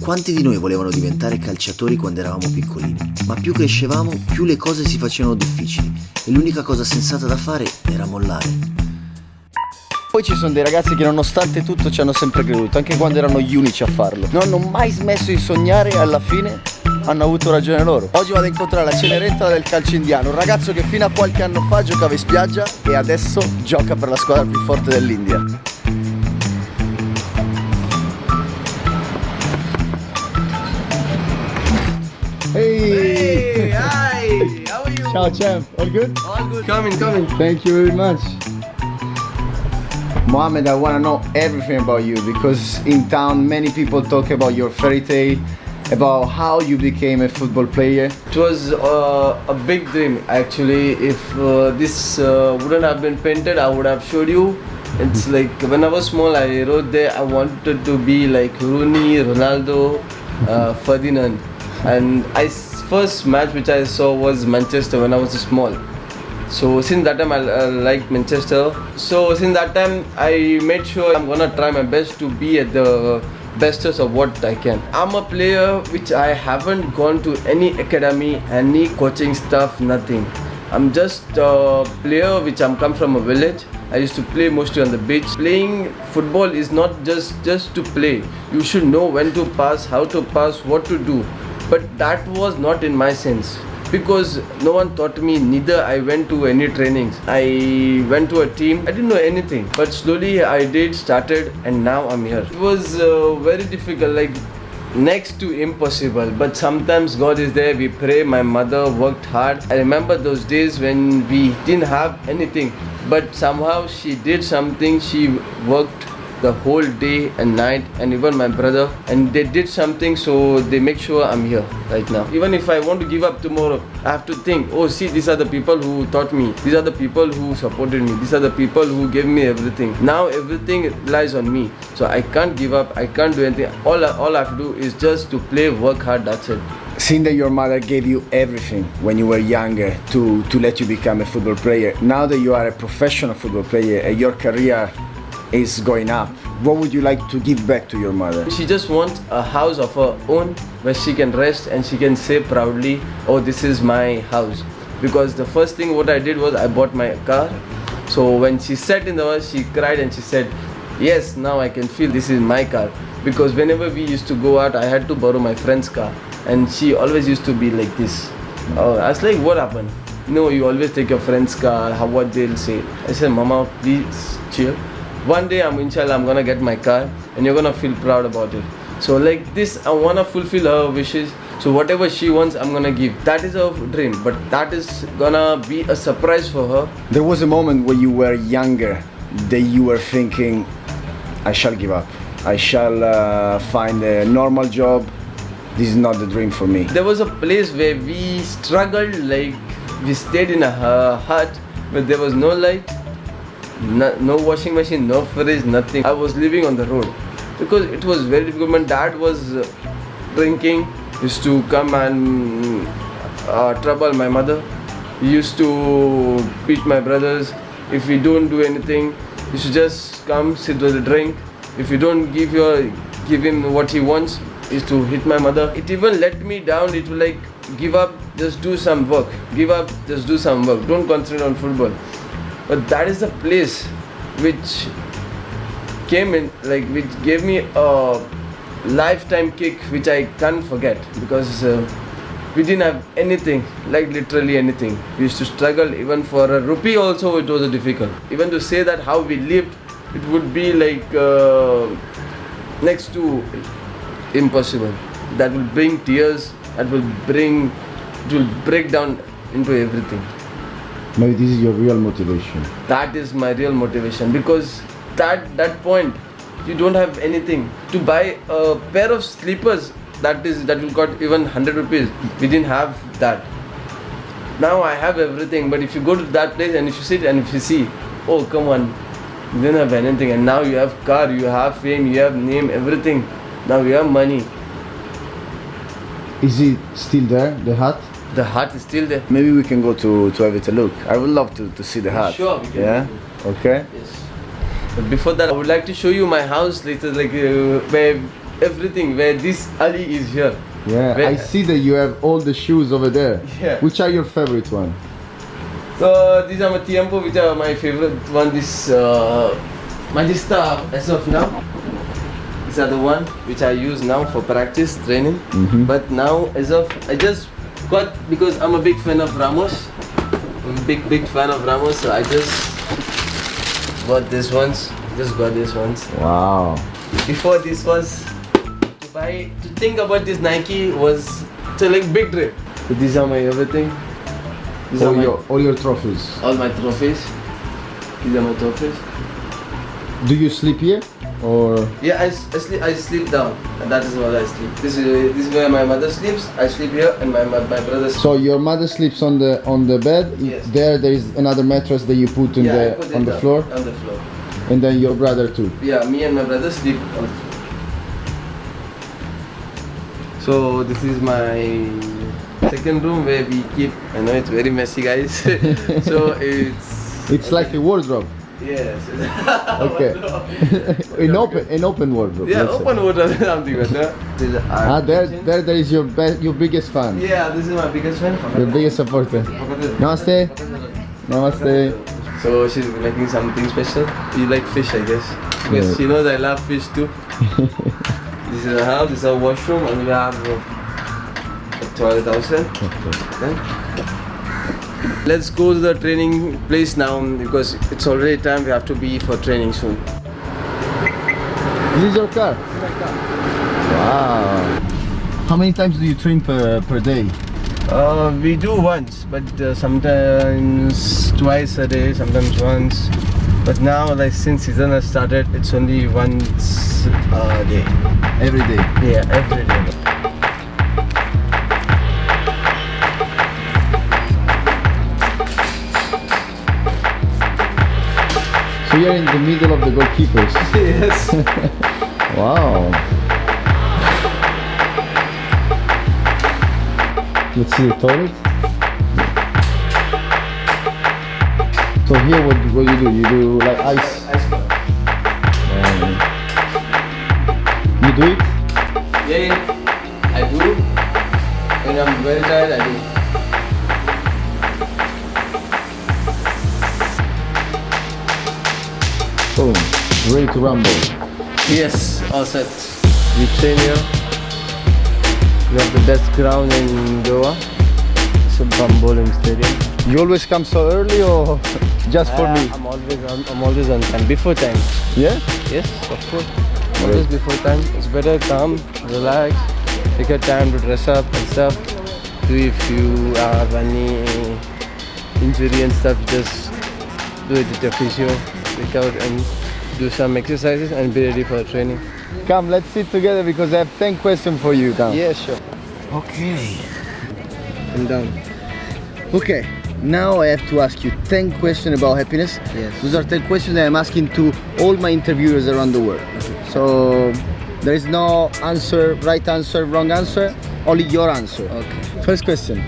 Quanti di noi volevano diventare calciatori quando eravamo piccolini? Ma più crescevamo, più le cose si facevano difficili e l'unica cosa sensata da fare era mollare. Poi ci sono dei ragazzi che nonostante tutto ci hanno sempre creduto, anche quando erano gli unici a farlo. Non hanno mai smesso di sognare e alla fine hanno avuto ragione loro. Oggi vado a incontrare la Cenerentola del calcio indiano, un ragazzo che fino a qualche anno fa giocava in spiaggia e adesso gioca per la squadra più forte dell'India. Hey, hi, how are you? Ciao champ, all good? All good. Coming. Thank you very much. Mohammed, I want to know everything about you because in town many people talk about your fairy tale, about how you became a football player. It was a big dream actually. If this wouldn't have been painted, I would have showed you. It's like when I was small, I wrote there I wanted to be like Rooney, Ronaldo, Ferdinand. And first match which I saw was Manchester when I was small. So since that time I liked Manchester. So since that time I made sure I'm gonna try my best to be at the bestest of what I can. I'm a player which I haven't gone to any academy, any coaching stuff, nothing. I'm just a player which come from a village. I used to play mostly on the beach. Playing football is not just to play. You should know when to pass, how to pass, what to do. But that was not in my sense because no one taught me, neither I went to any trainings. I went to a team, I didn't know anything. But slowly I started and now I'm here. It was very difficult, like next to impossible. But sometimes God is there, we pray, my mother worked hard. I remember those days when we didn't have anything. But somehow she did something, she worked the whole day and night, and even my brother, and they did something, so they make sure I'm here right now. Even if I want to give up tomorrow, I have to think, oh see, these are the people who taught me, these are the people who supported me, these are the people who gave me everything. Now everything relies on me, so I can't give up, I can't do anything. All I have to do is just to play, work hard, that's it. Seeing that your mother gave you everything when you were younger to let you become a football player, now that you are a professional football player and your career is going up, what would you like to give back to your mother? She just wants a house of her own where she can rest and she can say proudly, oh, this is my house. Because the first thing what I did was I bought my car. So when she sat in the house, she cried and she said, yes, now I can feel this is my car. Because whenever we used to go out, I had to borrow my friend's car. And she always used to be like this. I was like, what happened? No, you always take your friend's car, what they'll say. I said, Mama, please chill. One day inshallah I'm gonna get my car and you're gonna feel proud about it. So like this, I wanna fulfill her wishes. So whatever she wants, I'm gonna give. That is her dream, but that is gonna be a surprise for her. There was a moment when you were younger that you were thinking, I shall give up. I shall find a normal job. This is not the dream for me. There was a place where we struggled, like we stayed in a hut where there was no light. No washing machine, no fridge, nothing. I was living on the road because it was very difficult. My dad was drinking, used to come and trouble my mother. He used to beat my brothers. If we don't do anything, he should just come, sit with a drink. If you don't give him what he wants, is to hit my mother. It even let me down. It was like, give up, just do some work. Give up, just do some work. Don't concentrate on football. But that is the place which came in, like which gave me a lifetime kick which I can't forget because we didn't have anything, like literally anything. We used to struggle even for a rupee also. It was difficult. Even to say that how we lived, it would be like next to impossible. That will bring tears. It will break down into everything. Maybe this is your real motivation. That is my real motivation because that point you don't have anything to buy a pair of slippers that will cost even 100 rupees. We didn't have that. Now I have everything, but if you go to that place and if you sit and if you see, oh come on, you didn't have anything and now you have car, you have fame, you have name, everything. Now you have money. Is it still there, the hut? The hut is still there. Maybe we can go to have it a look. I would love to see the hut. Sure, we can. Yeah? Okay. Yes. But before that, I would like to show you my house later, like where everything where this Ali is here. Yeah, Where- I see that you have all the shoes over there. Yeah. Which are your favorite one? So these are my tiempo, which are my favorite one. This Magista as of now. These are the one which I use now for practice training. But now as of I just got, because I'm a big fan of Ramos. I'm a big fan of Ramos, so I just got this ones. Just got this ones. Wow. Before this was to think about this Nike was telling big dream. So these are my everything. These are All your trophies. all my trophies. These are my trophies. Do you sleep here? Or Yeah, I sleep down, and that is what I sleep. This is where my mother sleeps. I sleep here, and my brother sleeps. so your mother sleeps on the bed. Yes. There is another mattress that you put in I put it on the down, floor, On the floor. and then your brother too. Yeah, me and my brother sleep on the floor. So this is my second room where we keep. I know it's very messy, guys. So It's like a wardrobe. yes. Okay. an open wardrobe. Yeah, let's say. open water something like that. This is our kitchen. There is your biggest fan. Yeah, this is my biggest fan. Your biggest supporter. Namaste. Namaste. So she's making something special. You like fish, I guess, because Yeah. she knows I love fish too. This is a house. This is a washroom, and we have a toilet outside. Then let's go to the training place now, because it's already time. We have to be for training soon. This is your car. Wow. How many times do you train per day? We do once, but sometimes twice a day, sometimes once. But now, like since season has started, it's only once a day. Every day. Yeah, every day. So you're in the middle of the goalkeepers. Yes. Wow. Let's see the toilet. So here, what you do? You do like ice. You do it? Yeah, I do. When I'm very tired, I do. Boom. Ready to rumble. Yes, all set. We train here. We have the best ground in Goa. It's a bowling stadium. You always come so early, or just for me? I'm always on time. Before time. Yeah. Yes, of course. Always before time. It's better come, relax, take your time to dress up and stuff. Do if you have any injury and stuff, just do it with your physio, wake out and do some exercises and be ready for training. Come, let's sit together because I have 10 questions for you. Come. Yeah, sure. Okay. I'm down. Okay. Now I have to ask you 10 questions about happiness. Yes. Those are 10 questions that I'm asking to all my interviewers around the world. So there is no answer, right answer, wrong answer, only your answer. Okay. First question.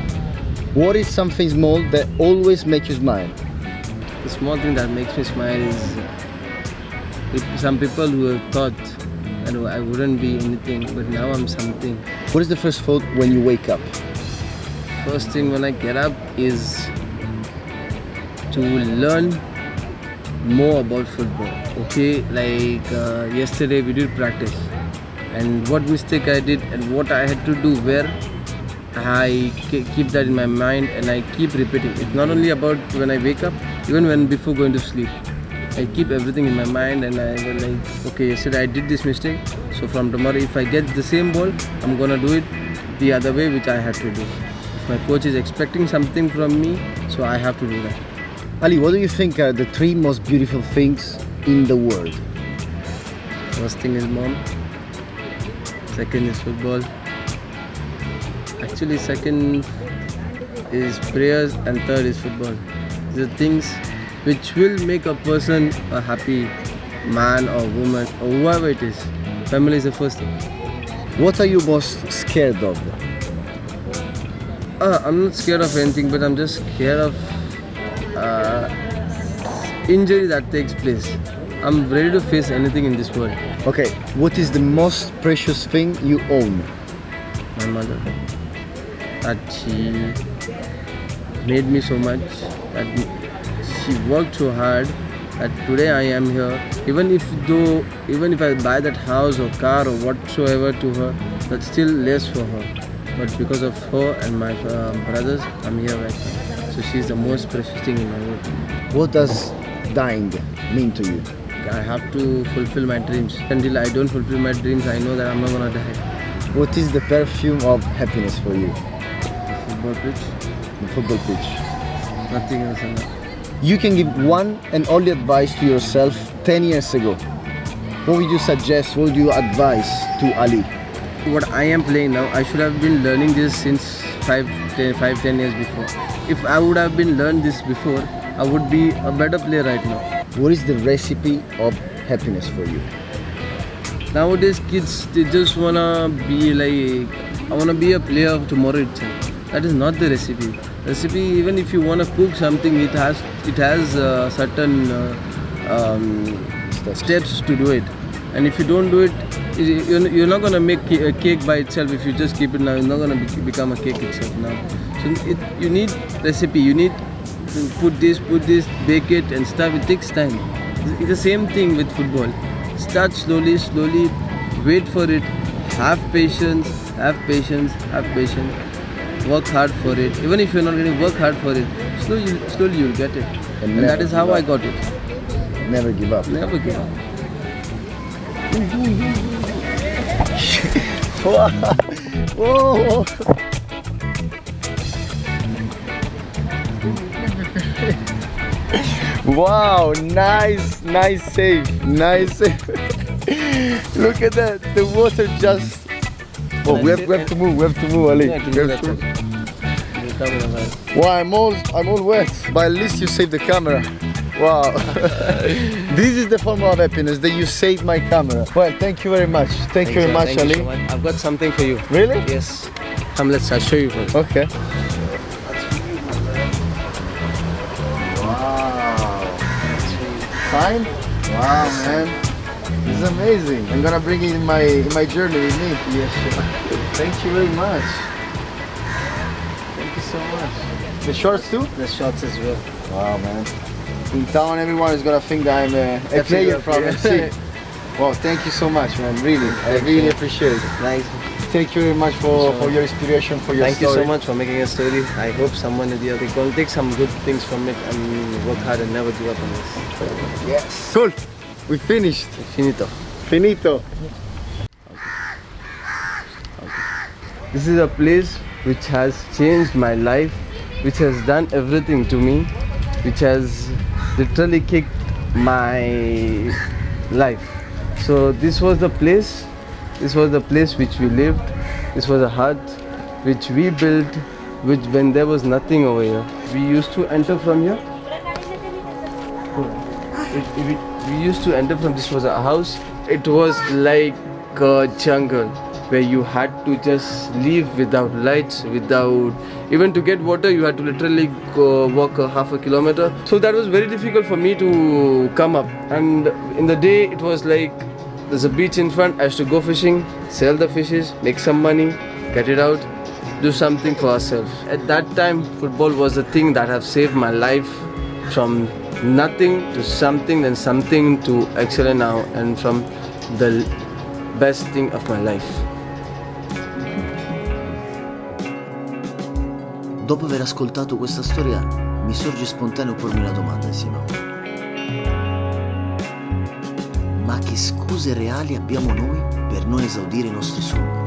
What is something small that always makes you smile? The small thing that makes me smile is some people who have thought I wouldn't be anything, but now I'm something. What is the first thought when you wake up? First thing when I get up is to learn more about football. Okay, like yesterday we did practice, and what mistake I did and what I had to do, where I keep that in my mind and I keep repeating. It's not only about when I wake up, even when before going to sleep. I keep everything in my mind and I will like, okay, yesterday I did this mistake, so from tomorrow if I get the same ball, I'm gonna do it the other way which I had to do. If my coach is expecting something from me, so I have to do that. Ali, what do you think are the 3 most beautiful things in the world? First thing is mom, second is football. Actually second is prayers and third is football. The things which will make a person a happy man or woman or whoever it is. Family is the first thing. What are you most scared of? I'm not scared of anything, but I'm just scared of injury that takes place. I'm ready to face anything in this world. Okay, what is the most precious thing you own? My mother, that she made me so much, that she worked so hard, that today I am here. Even if I buy that house or car or whatsoever to her, that's still less for her. But because of her and my brothers, I'm here right now. So she's the most precious thing in my world. What does dying mean to you? I have to fulfill my dreams. Until I don't fulfill my dreams, I know that I'm not gonna die. What is the perfume of happiness for you? The football pitch, The football pitch. nothing else than that. You can give one and only advice to yourself 10 years ago. What would you suggest, what would you advise to Ali? What I am playing now, I should have been learning this since 5-10 years before. If I would have been learned this before, I would be a better player right now. What is the recipe of happiness for you? Nowadays kids, they just wanna be like, I wanna be a player of tomorrow itself. That is not the recipe. Recipe, even if you wanna cook something, it has certain steps to do it. And if you don't do it, you're not gonna make a cake by itself. If you just keep it now, it's not gonna become a cake itself now. So you need recipe. You need to put this, bake it and stuff. It takes time. It's the same thing with football. Start slowly, wait for it. Have patience. Work hard for it. Even if you're not going to work hard for it, slowly you'll get it. And that is how I got it. Never give up. Never give up. Whoa. Wow, nice save. Look at that, the water just... Oh, we have to move, Ali. Yeah, We have to- Wow, I'm all wet, but at least you saved the camera. Wow. This is the formula of happiness, that you saved my camera. Well, thank you very much. Thank you very much, Thank Ali. you so much. I've got something for you. Really? Yes. Come, I'll show you first. Okay. Wow. Fine? Wow, man. This is amazing. I'm gonna bring it in my journey with me. Yes, sure. Thank you very much. Thank you so much. The shorts too? The shots as well. Wow, man. In town, everyone is gonna think that I'm a player from FC. Wow, thank you so much, man. Really, I really appreciate it. Nice. Thank you very much for your inspiration, for your Thank story. you so much for making a story. I hope someone in the other will take some good things from it and work hard and never give up on this. Yes. Cool. We finished. Finito. Finito. This is a place which has changed my life, which has done everything to me, which has literally kicked my life. So this was the place which we lived. This was a hut which we built, when there was nothing over here. We used to enter from here. We used to enter from, this was a house. It was like a jungle where you had to just live without lights, even to get water you had to literally go walk a half a kilometer. So that was very difficult for me to come up. And in the day it was like, there's a beach in front, I used to go fishing, sell the fishes, make some money, get it out, do something for ourselves. At that time, football was the thing that have saved my life from nothing to something, then something to excellent now, and from the best thing of my life. Dopo aver ascoltato questa storia, mi sorge spontaneo pormi una domanda insieme a voi. Ma che scuse reali abbiamo noi per non esaudire i nostri sogni?